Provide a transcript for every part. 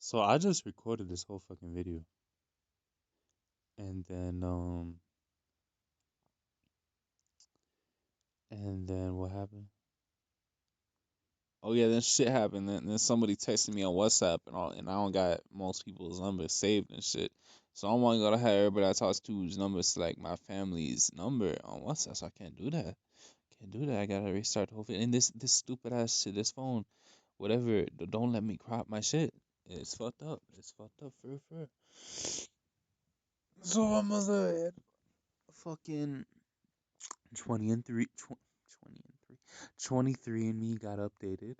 So I just recorded this whole fucking video, and then what happened? Oh yeah, then shit happened. Then somebody texted me on WhatsApp and all, and I don't got most people's numbers saved and shit. So I'm only gonna have everybody I talk to's numbers to like my family's number on WhatsApp. So I can't do that. Can't do that. I gotta restart the whole thing. And this stupid ass shit, this phone, whatever, don't let me crop my shit. It's fucked up. It's fucked up for real. So I'm gonna fucking 20 and 3, 20 and 3. 23andme got updated.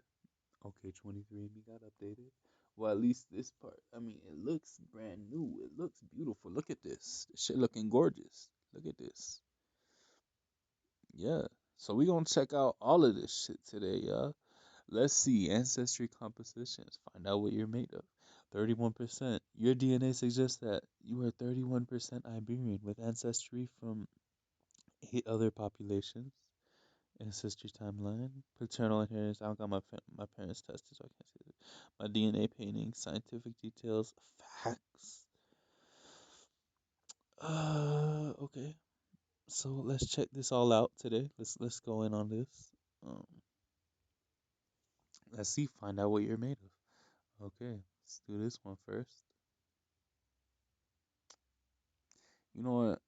Okay, 23andme got updated. Well, at least this part. I mean, it looks brand new. It looks beautiful. Look at this. This shit looking gorgeous. Look at this. Yeah. So we gonna check out all of this shit today, y'all. Let's see ancestry compositions. Find out what you're made of. 31%. Your DNA suggests that you are 31% Iberian with ancestry from 8 other populations. Ancestry timeline, paternal inheritance. I don't got my parents tested, so I can't say that. My DNA painting, scientific details, facts. Okay. So let's check this all out today. Let's go in on this. Um, let's see. Find out what you're made of. Okay, let's do this one first. You know what?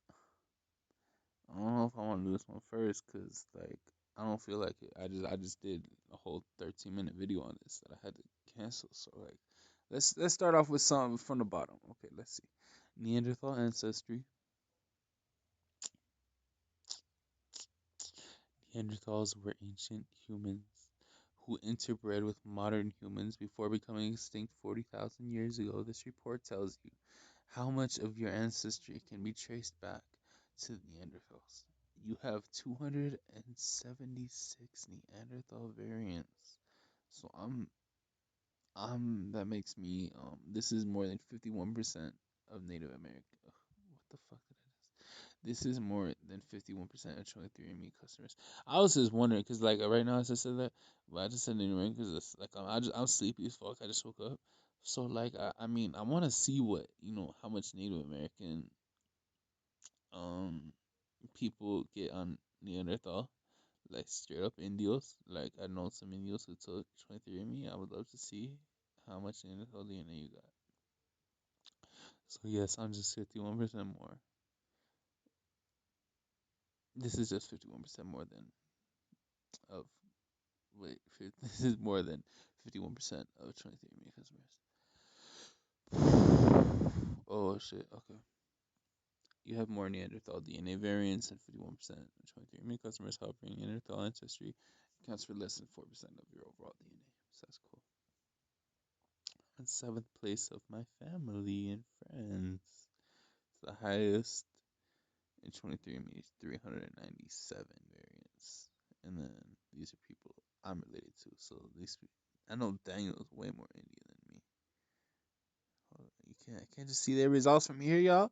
I don't know if I want to do this one first, cause like I don't feel like it. I just did a whole 13-minute video on this that I had to cancel. So like, let's start off with something from the bottom. Okay, let's see. Neanderthal ancestry. Neanderthals were ancient humans who interbred with modern humans before becoming extinct 40,000 years ago. This report tells you how much of your ancestry can be traced back to Neanderthals. You have 276 Neanderthal variants. So that makes me this is more than 51% of Native American. Ugh, what the fuck did I just? This is more than 51% of 23andme customers. I was just wondering because like right now I just said that, but I just said Native American because it's like I'm sleepy as fuck. I just woke up. So like I mean I want to see what how much Native American um people get on Neanderthal, like straight up Indios. Like I know some Indios who took 23andme. I would love to see how much Neanderthal DNA you got. So yes, I'm just 51% more. This is just 51% more than of wait. This is more than 51% of 23andme customers. Oh shit. Okay. You have more Neanderthal DNA variants than 51% of 23andme customers. However, Neanderthal ancestry accounts for less than 4% of your overall DNA. So that's cool. In seventh place of my family and friends. It's the highest in 23andme is 397 variants. And then these are people I'm related to. So these I know Daniel is way more Indian than me. You can't just see their results from here, y'all.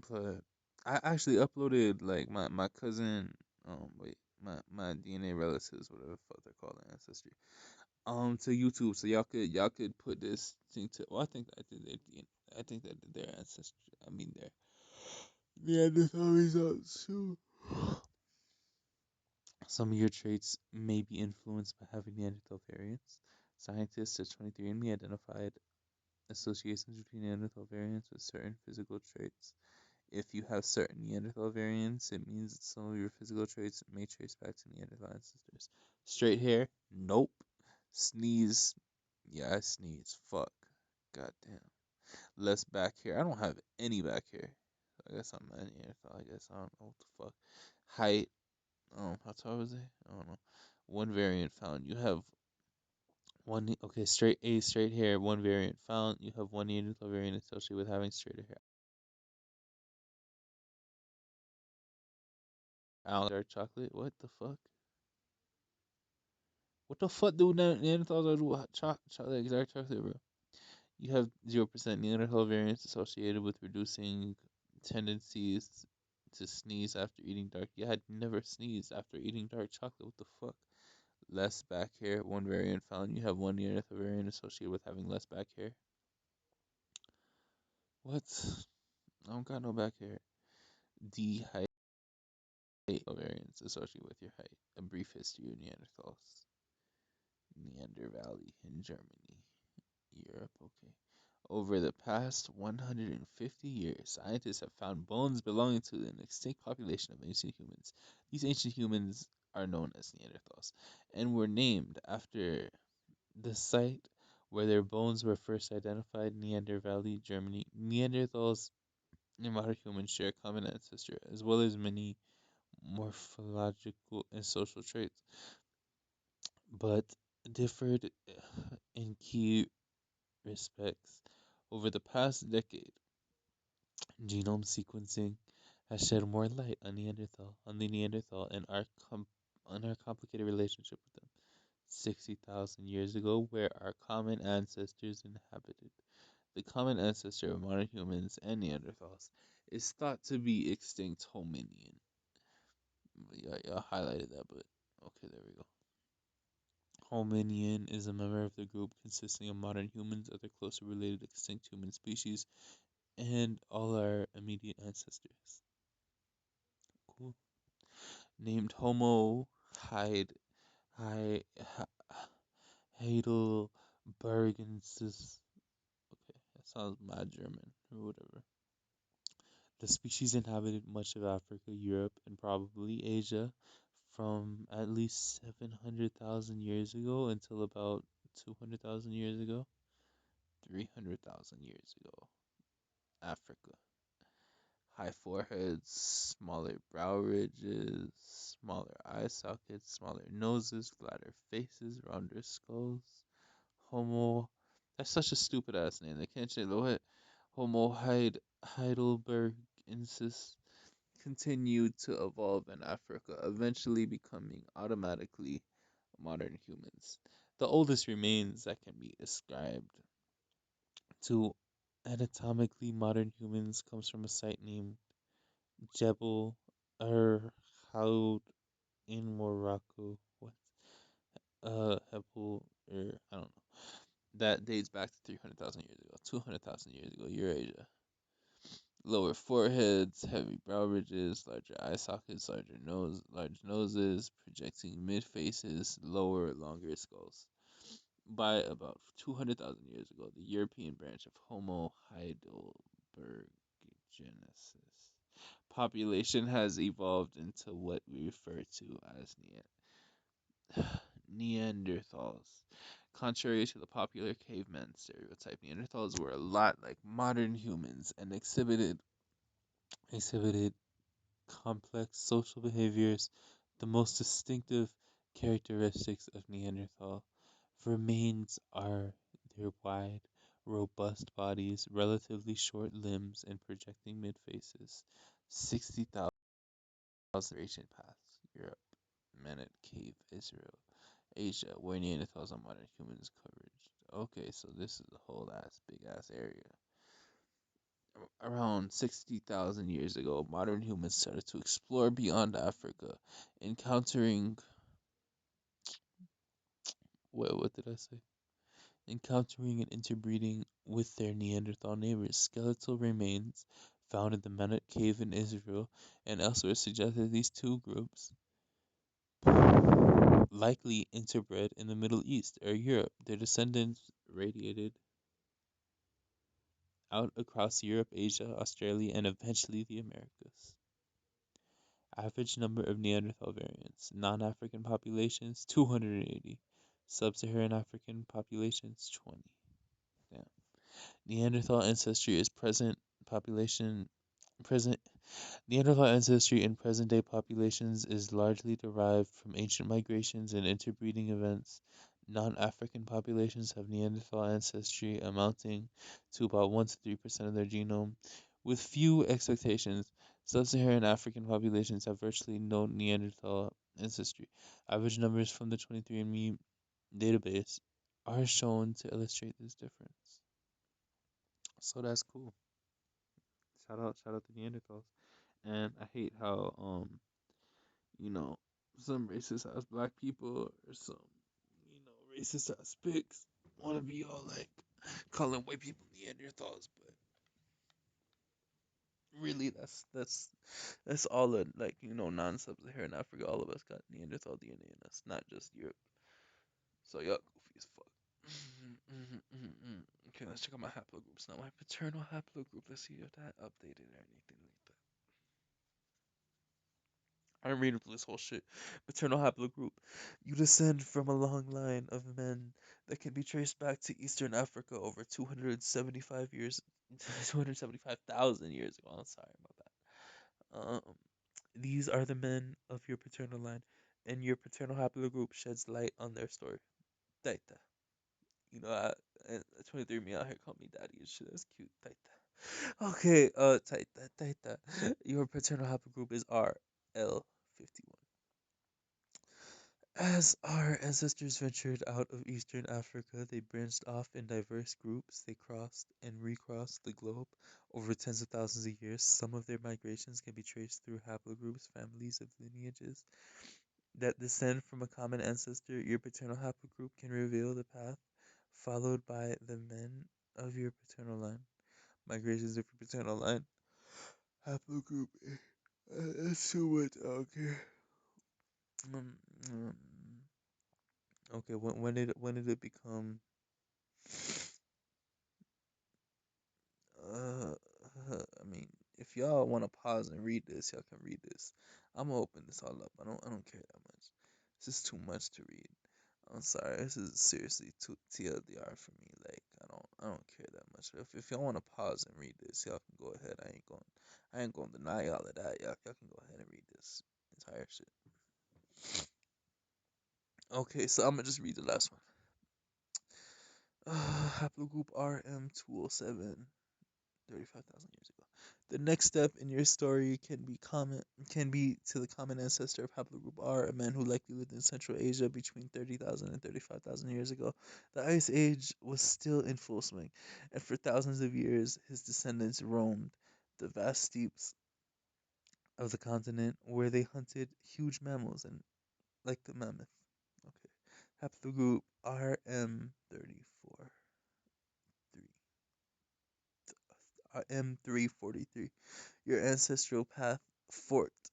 But I actually uploaded like my cousin wait my DNA relatives, whatever the fuck they're called in ancestry, to YouTube, so y'all could put this thing to. Well, I think that their ancestry. I mean their Neanderthal results too. Some of your traits may be influenced by having Neanderthal variants. Scientists at 23andMe identified associations between Neanderthal variants with certain physical traits. If you have certain Neanderthal variants, it means that some of your physical traits may trace back to Neanderthal ancestors. Straight hair? Nope. Sneeze? Yeah, I sneeze. Fuck. Goddamn. Less back hair. I don't have any back hair. I guess I'm not Neanderthal. I guess I don't know what the fuck. Height? How tall was it? I don't know. One variant found. You have one. Okay, straight hair. One variant found. You have one Neanderthal variant associated with having straighter hair. Dark chocolate? What the fuck? What the fuck do Neanderthals do with chocolate, dark chocolate, bro? You have 0% Neanderthal variants associated with reducing tendencies to sneeze after eating dark. Yeah, I'd never sneezed after eating dark chocolate. What the fuck? less back hair. One variant found. You have one Neanderthal variant associated with having less back hair. What? I don't got no back hair. D height variants associated with your height. A brief history of Neanderthals. Neander Valley in Germany, Europe. Okay. Over the past 150 years, scientists have found bones belonging to an extinct population of ancient humans. These ancient humans are known as Neanderthals and were named after the site where their bones were first identified, Neander Valley, Germany. Neanderthals and modern humans share a common ancestor, as well as many morphological and social traits, but differed in key respects. Over the past decade, genome sequencing has shed more light on the Neanderthal, and on our complicated relationship with them. 60,000 years ago, where our common ancestors inhabited. The common ancestor of modern humans and Neanderthals is thought to be extinct hominian. Yeah, I highlighted that, but okay, there we go. Hominian is a member of the group consisting of modern humans, other closely related extinct human species, and all our immediate ancestors. Cool. Named Homo Hyde, Hy, Heidelbergensis. Okay, that sounds mad German or whatever. The species inhabited much of Africa, Europe, and probably Asia from at least 700,000 years ago until about 200,000 years ago, 300,000 years ago. Africa. High foreheads, smaller brow ridges, smaller eye sockets, smaller noses, flatter faces, rounder skulls. Homo. That's such a stupid ass name. They can't change the what? Homo heidelbergensis continued to evolve in Africa, eventually becoming automatically modern humans. The oldest remains that can be ascribed to anatomically modern humans comes from a site named Jebel Houd in Morocco. What? Hebel, I don't know. That dates back to 300,000 years ago, 200,000 years ago, Eurasia. Lower foreheads, heavy brow ridges, larger eye sockets, large noses, projecting mid faces, lower, longer skulls. By about 200,000 years ago, the European branch of Homo heidelbergensis population has evolved into what we refer to as Neanderthals. Contrary to the popular caveman stereotype, Neanderthals were a lot like modern humans and exhibited complex social behaviors. The most distinctive characteristics of Neanderthal remains are their wide, robust bodies, relatively short limbs, and projecting mid-faces. 60,000 migration paths, Europe, Manet Cave, Israel, Asia, where Neanderthals and modern humans converged. Okay, so this is a whole ass big ass area. Around 60,000 years ago, modern humans started to explore beyond Africa, encountering what did I say? Encountering and interbreeding with their Neanderthal neighbors. Skeletal remains found in the Manet Cave in Israel and elsewhere suggest that these two groups likely interbred in the Middle East or Europe. Their descendants radiated out across Europe, Asia, Australia, and eventually the Americas. Average number of Neanderthal variants. Non-African populations 280. Sub-Saharan African populations 20. Damn. Neanderthal ancestry is present Neanderthal ancestry in present-day populations is largely derived from ancient migrations and interbreeding events. Non-African populations have Neanderthal ancestry amounting to about 1 to 3% of their genome. With few expectations, sub-Saharan African populations have virtually no Neanderthal ancestry. Average numbers from the 23andme database are shown to illustrate this difference. So that's cool. Shout out to Neanderthals. And I hate how you know some racist ass black people or some, racist ass pigs want to be all like calling white people Neanderthals, but really that's all like non-sub-Saharan Africa. All of us got Neanderthal DNA in us, not just Europe. So yuck, goofy as fuck. Okay, let's check out my haplogroups now. My paternal haplogroup. Let's see if that updated or anything like that. I'm reading through this whole shit. Maternal haplogroup. You descend from a long line of men that can be traced back to Eastern Africa over 275 years, 275,000 years ago. I'm sorry about that. These are the men of your paternal line, and your paternal haplogroup sheds light on their story. Taita. You know, and 23andme out here call me daddy and shit. That's cute. Taita. Okay, Taita, Taita. Your paternal haplogroup is RL51. As our ancestors ventured out of eastern Africa, they branched off in diverse groups. They crossed and recrossed the globe over tens of thousands of years. Some of their migrations can be traced through haplogroups, families of lineages that descend from a common ancestor. Your paternal haplogroup can reveal the path followed by the men of your paternal line. Migrations of your paternal line. Haplogroup. That's too much. Okay. Um, um, okay. When did it become? Uh, I mean, if y'all want to pause and read this, y'all can read this. I'm gonna open this all up. I don't care that much. This is too much to read. I'm sorry. This is seriously too TLDR for me. Like, I don't care that much. If y'all want to pause and read this, y'all can go ahead. I ain't going to deny y'all of that. Y'all can go ahead and read this entire shit. Okay, so I'm gonna just read the last one. Haplogroup RM207. 35,000 years ago. The next step in your story can be to the common ancestor of haplogroup R, a man who likely lived in Central Asia between 30,000 and 35,000 years ago. The Ice Age was still in full swing, and for thousands of years his descendants roamed the vast steppes of the continent where they hunted huge mammals and like the mammoth. Okay. Haplogroup RM34 M343. Your ancestral path forked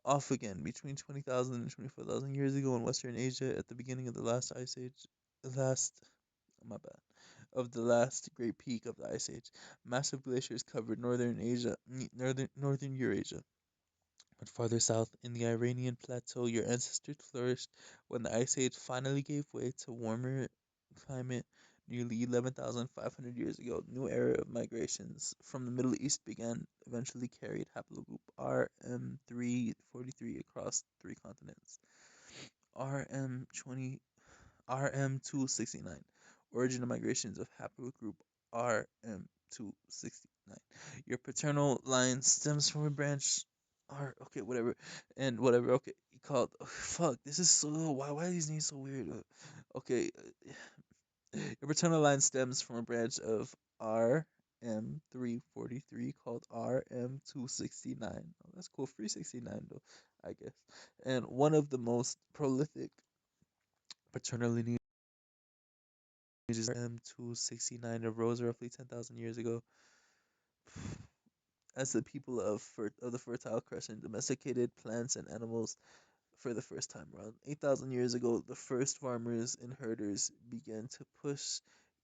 off again between 20,000 and 24,000 years ago in Western Asia at the beginning of the last ice age. Last, my bad, of the last great peak of the ice age. Massive glaciers covered northern Asia, northern Eurasia. But farther south, in the Iranian plateau, your ancestors flourished when the ice age finally gave way to warmer climate nearly 11,500 years ago. New era of migrations from the Middle East began, eventually carried haplogroup RM343 across three continents. RM20 RM269. Origin of migrations of haplogroup RM269. Your paternal line stems from a branch R okay, whatever. And whatever, okay. Called fuck, this is so why are these names so weird? Okay, your paternal line stems from a branch of RM343 called RM269. Oh, that's cool. 369 though, I guess. And one of the most prolific paternal lineages RM269 arose roughly 10,000 years ago as the people of the Fertile Crescent domesticated plants and animals for the first time. Around 8,000 years ago, the first farmers and herders began to push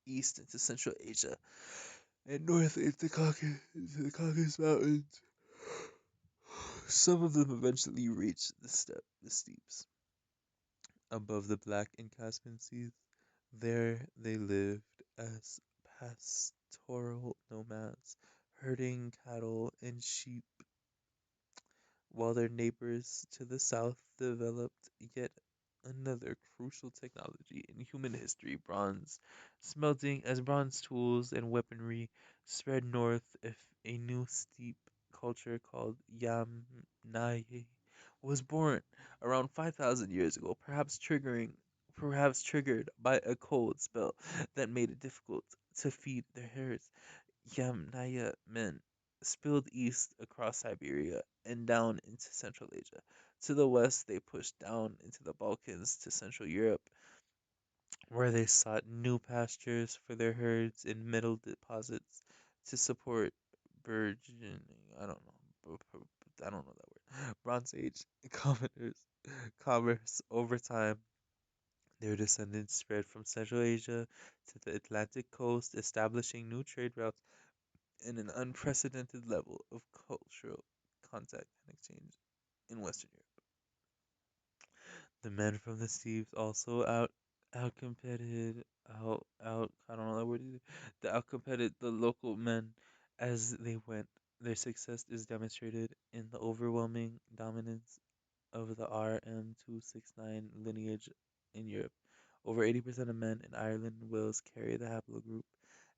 east into Central Asia and north into the Caucasus Mountains. Some of them eventually reached the steppes above the Black and Caspian Seas. There they lived as pastoral nomads, herding cattle and sheep, while their neighbors to the south developed yet another crucial technology in human history, bronze smelting, as bronze tools and weaponry spread north. If a new steppe culture called Yamnaye was born around 5,000 years ago, perhaps triggered by a cold spell that made it difficult to feed their herds. Yamnaya men spilled east across Siberia and down into Central Asia. To the west, they pushed down into the Balkans to Central Europe, where they sought new pastures for their herds in metal deposits to support burgeoning, I don't know, I don't know that word, Bronze Age commerce. Over time, their descendants spread from Central Asia to the Atlantic coast, establishing new trade routes and an unprecedented level of cultural contact and exchange in Western Europe. The men from the steppes also outcompeted out I don't know that word either. They outcompeted the local men as they went. Their success is demonstrated in the overwhelming dominance of the RM269 lineage in Europe. Over 80% of men in Ireland and Wales carry the haplogroup,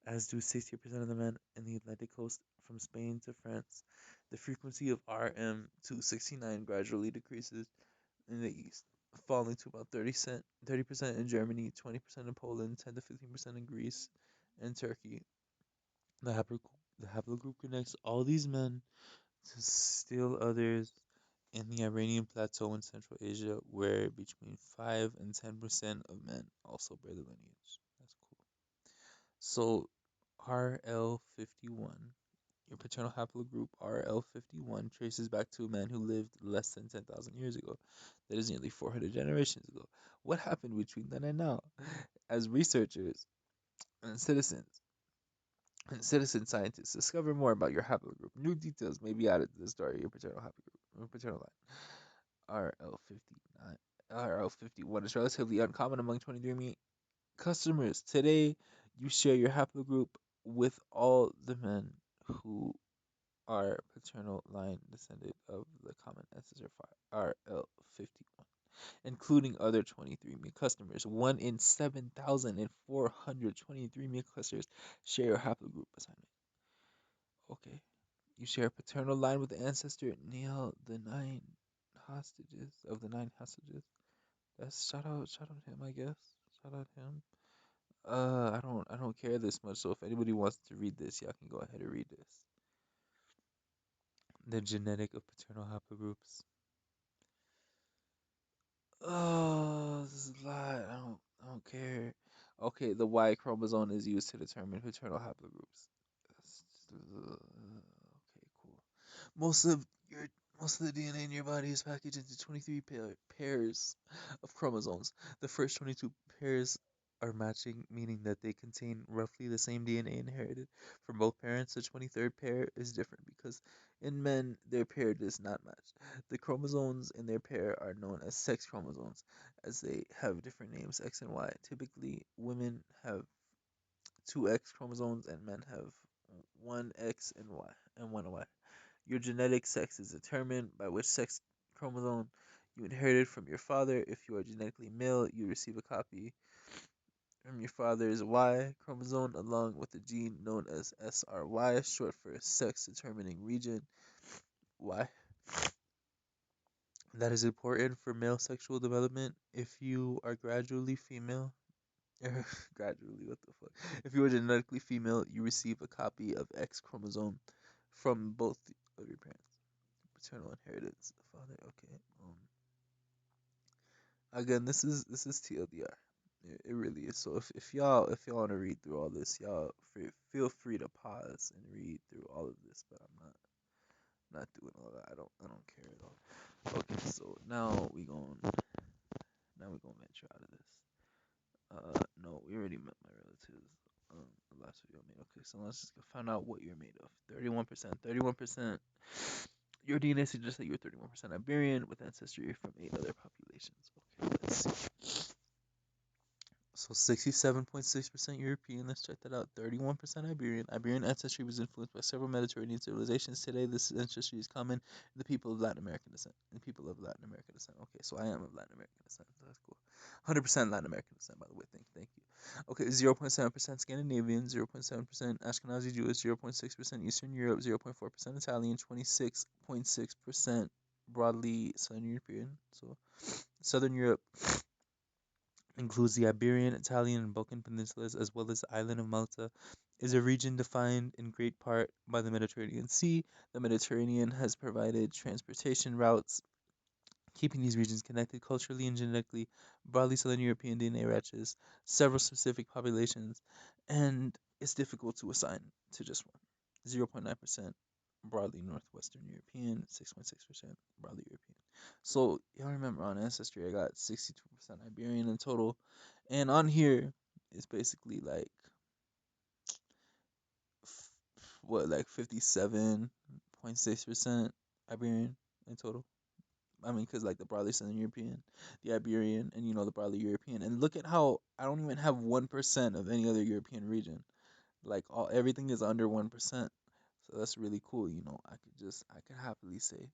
as do 60% of the men in the Atlantic coast from Spain to France. The frequency of RM269 gradually decreases in the east, falling to about 30% in Germany, 20% in Poland, 10 to 15% in Greece and Turkey. The haplogroup connects all these men to still others in the Iranian plateau in Central Asia, where between 5 and 10% of men also bear the lineage. That's cool. So, RL51, your paternal haplogroup RL51 traces back to a man who lived less than 10,000 years ago. That is nearly 400 generations ago. What happened between then and now? As researchers and citizen scientists discover more about your haplogroup, new details may be added to the story of your paternal haplogroup or paternal line. RL59. RL51 is relatively uncommon among 23andme customers. Today, you share your haplogroup with all the men who are paternal line descendant of the common ancestor RL51, including other 23andme customers. 1 in 7,400 23andme customers share your haplogroup assignment. Okay. You share a paternal line with the ancestor Neil, the nine hostages. That's shout out him, I guess. Shout out him. I don't care this much. So if anybody wants to read this, y'all can go ahead and read this. The genetic of paternal haplogroups. Oh, this is a lot. I don't care. Okay, the Y chromosome is used to determine paternal haplogroups. Okay, cool. Most of your most of the DNA in your body is packaged into 23 pairs of chromosomes. The first 22 pairs are matching, meaning that they contain roughly the same DNA inherited from both parents. The 23rd pair is different because in men, their pair does not match. The chromosomes in their pair are known as sex chromosomes, as they have different names, X and Y. Typically, women have two X chromosomes and men have one X and Y and one Y. Your genetic sex is determined by which sex chromosome you inherited from your father. If you are genetically male, you receive a copy from your father's Y chromosome along with a gene known as SRY, short for sex determining region Y. That is important for male sexual development. If you are gradually female, gradually, what the fuck? If you are genetically female, you receive a copy of X chromosome from both of your parents. Paternal inheritance. The father. Okay. Again, this is TLDR. It really is. So if y'all want to read through all this, feel free to pause and read through all of this. But I'm not doing all that. I don't care at all. Okay. So now we gonna venture out of this. No, we already met my relatives. The last video I made. Okay, so let's just find out what you're made of. 31%. 31%. Your DNA suggests that you're 31% Iberian with ancestry from 8 other populations. Okay, let's see. So 67.6% European. Let's check that out. 31% Iberian. Iberian ancestry was influenced by several Mediterranean civilizations. Today, this ancestry is common in the people of Latin American descent. Okay, so I am of Latin American descent. So that's cool. 100% Latin American descent, by the way. Thank you. Okay, 0.7% Scandinavian, 0.7% Ashkenazi Jewish, 0.6% Eastern Europe, 0.4% Italian, 26.6% broadly Southern European. So Southern Europe includes the Iberian, Italian, and Balkan peninsulas, as well as the island of Malta, is a region defined in great part by the Mediterranean Sea. The Mediterranean has provided transportation routes, keeping these regions connected culturally and genetically. Broadly, Southern European DNA matches several specific populations, and it's difficult to assign to just one. 0.9% broadly Northwestern European, 6.6% broadly European. So, y'all remember on Ancestry, I got 62% Iberian in total. And on here, it's basically like, like 57.6% Iberian in total. I mean, because like the broadly Southern European, the Iberian, and the broadly European. And look at how I don't even have 1% of any other European region. Like everything is under 1%. So that's really cool. I could happily say,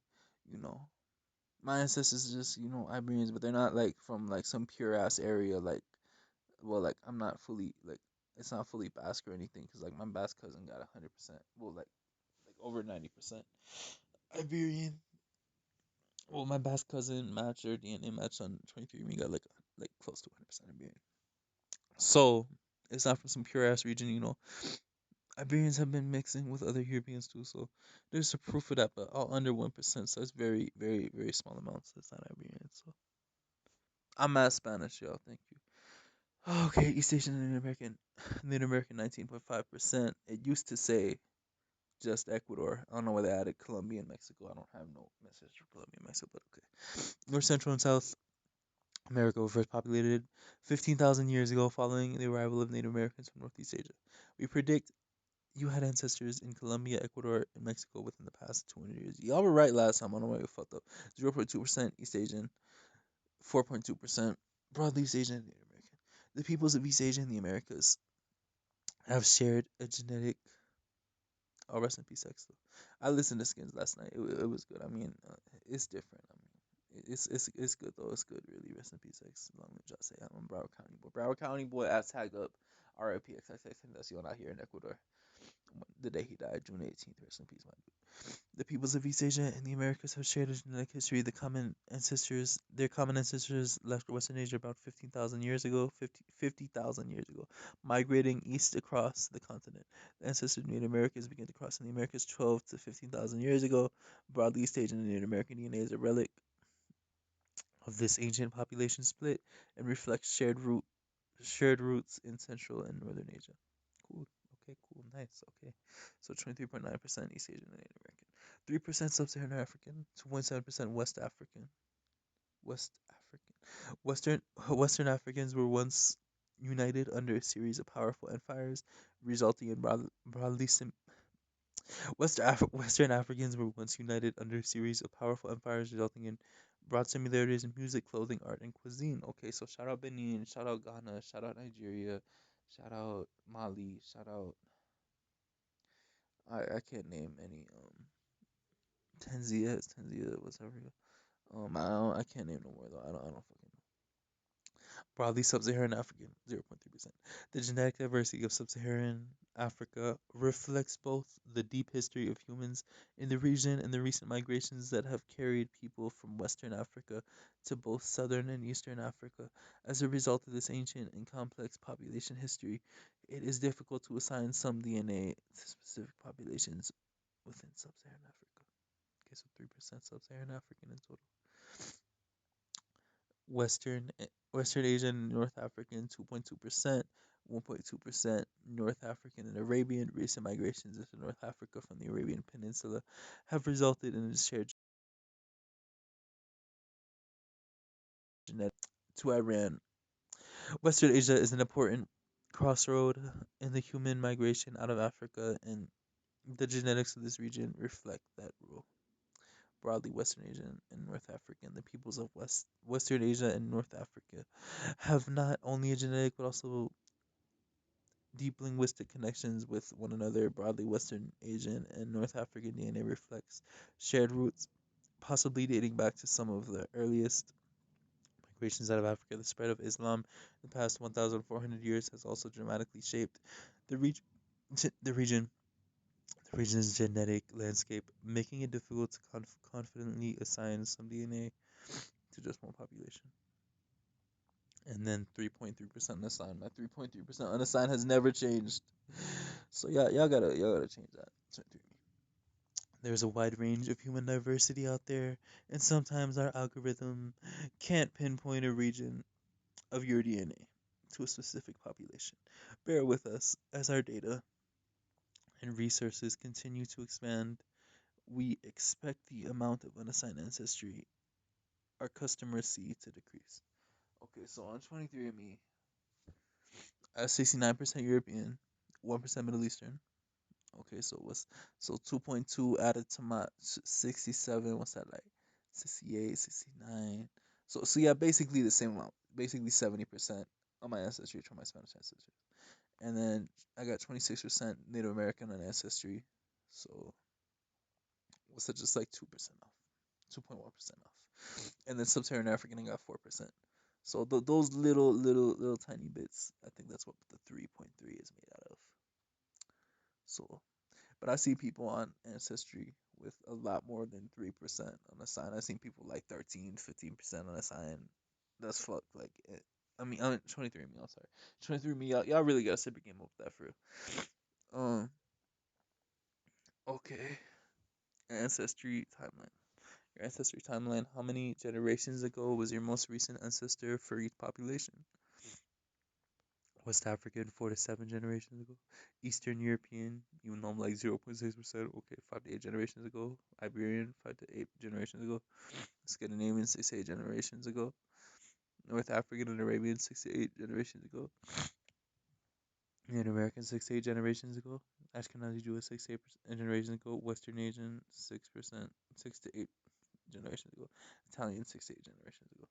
you know, my ancestors are just Iberians, but they're not like from like some pure ass area. Like, well, like I'm not fully like it's not fully Basque or anything, because like my Basque cousin got 100%. Well, like over 90% Iberian. Well, my Basque cousin matched their DNA match on 23andme, got like close to 100% Iberian. So it's not from some pure ass region. Iberians have been mixing with other Europeans too, so there's a proof of that, but all under 1%, so it's very, very, very small amounts. It's not Iberian, so I'm at Spanish, y'all. Thank you. Okay, East Asian and Native American. Native American 19.5%. It used to say just Ecuador. I don't know why they added Colombia and Mexico. I don't have no message for Colombia and Mexico, but okay. North Central and South America were first populated 15,000 years ago following the arrival of Native Americans from Northeast Asia. We predict you had ancestors in Colombia, Ecuador, and Mexico within the past 200 years. Y'all were right last time. I don't know why you fucked up. 0.2% East Asian, 4.2% broadly East Asian and Native American. The peoples of East Asia and the Americas have shared a genetic. Oh, rest in peace, Sex. I listened to Skins last night. It was good. I mean, it's different. I mean, it's good though. It's good, really. Rest in peace, Sex. Long live Jose. I'm a Broward County boy. Broward County boy. Ass tagged up. R.I.P. XXX out here in Ecuador. The day he died, June 18th. Rest in peace, my dude. The peoples of East Asia and the Americas have shared a genetic history. Their common ancestors left Western Asia about 15,000 years ago, 50,000 years ago, migrating east across the continent. The ancestors of Native Americans began to cross in the Americas 12 to 15,000 years ago. Broadly, East Asian and Native American DNA is a relic of this ancient population split and reflects shared roots in Central and Northern Asia. Cool. Okay, cool. Nice. Okay. So 23.9% East Asian and Native American. 3% Sub-Saharan African. 2.7% West African. West African. Western Africans were once united under a series of powerful empires, resulting in broadly Western Africans were once united under a series of powerful empires, resulting in broad similarities in music, clothing, art, and cuisine. Okay, so shout out Benin, shout out Ghana, shout out Nigeria, shout out Mali, shout out. I can't name any. Tanzania, whatever. I can't name no more though. I don't fucking broadly sub-Saharan African, 0.3%. The genetic diversity of sub-Saharan Africa reflects both the deep history of humans in the region and the recent migrations that have carried people from Western Africa to both Southern and Eastern Africa. As a result of this ancient and complex population history, it is difficult to assign some DNA to specific populations within sub-Saharan Africa. Okay, so 3% sub-Saharan African in total. Western Asian and North African 2.2%, 1.2% North African and Arabian. Recent migrations into North Africa from the Arabian Peninsula have resulted in a shared genetic to Iran. Western Asia is an important crossroad in the human migration out of Africa, and the genetics of this region reflect that rule. Broadly, Western Asian and North African, the peoples of Western Asia and North Africa have not only a genetic but also deep linguistic connections with one another. Broadly, Western Asian and North African DNA reflects shared roots, possibly dating back to some of the earliest migrations out of Africa. The spread of Islam in the past 1,400 years has also dramatically shaped the, reg- the region. The region's genetic landscape, making it difficult to confidently assign some DNA to just one population. and then 3.3% unassigned. My 3.3% unassigned has never changed. So yeah, y'all gotta change that. 23andMe. There's a wide range of human diversity out there, and sometimes our algorithm can't pinpoint a region of your DNA to a specific population. Bear with us as our data and resources continue to expand. We expect the amount of unassigned ancestry our customers see to decrease. Okay, so on 23andMe, 69% European, 1% Middle Eastern. Okay, so what's 2.2 added to my 67? What's that like? 68, 69. So yeah, basically the same amount. Basically 70% of my ancestry from my Spanish ancestry. And then I got 26% Native American on ancestry. So what's that, just like 2% off? 2.1% off. And then Sub-Saharan African I got 4%. So those little tiny bits, I think that's what the 3.3 is made out of. So, but I see people on Ancestry with a lot more than 3% on a sign. I've seen people like 13, 15% on a sign. That's fuck. Like, I mean 23andMe, I'm sorry. 23andMe, y'all really gotta step your game up with that for real. Okay. Ancestry timeline. Your ancestry timeline. How many generations ago was your most recent ancestor for each population? West African, 4 to 7 generations ago. Eastern European, even though I'm like 0.6%, okay, 5 to 8 generations ago. Iberian, 5 to 8 generations ago. Scandinavian, 6 to 8 generations ago. North African and Arabian, 6 to 8 generations ago. Native American, 6 to 8 generations ago. Ashkenazi Jewish, 6 to 8 generations ago. Western Asian, 6%, 6 to 8 generations ago. Italian, 6 to 8 generations ago.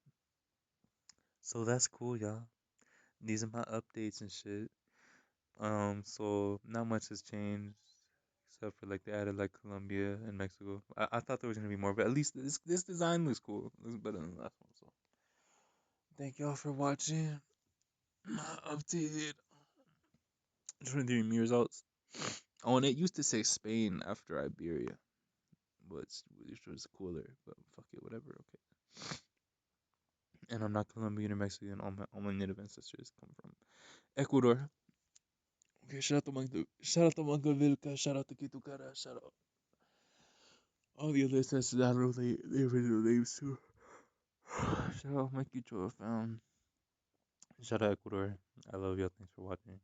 So that's cool, y'all. These are my updates and shit. So not much has changed except for like they added like Colombia and Mexico. I thought there was gonna be more, but at least this design looks cool. It looks better than the last one. So thank y'all for watching my updated 23andMe results. Oh, and it used to say Spain after Iberia, which was cooler. But fuck it, whatever. Okay. And I'm not Colombian or Mexican. All my native ancestors come from Ecuador. Okay, shout out to Mango Vilca, shout out to Kitukara, shout out all the other ancestors. I don't know the original names too. Shout out Mikey Joe found. Shout out Ecuador. I love y'all. Thanks for watching.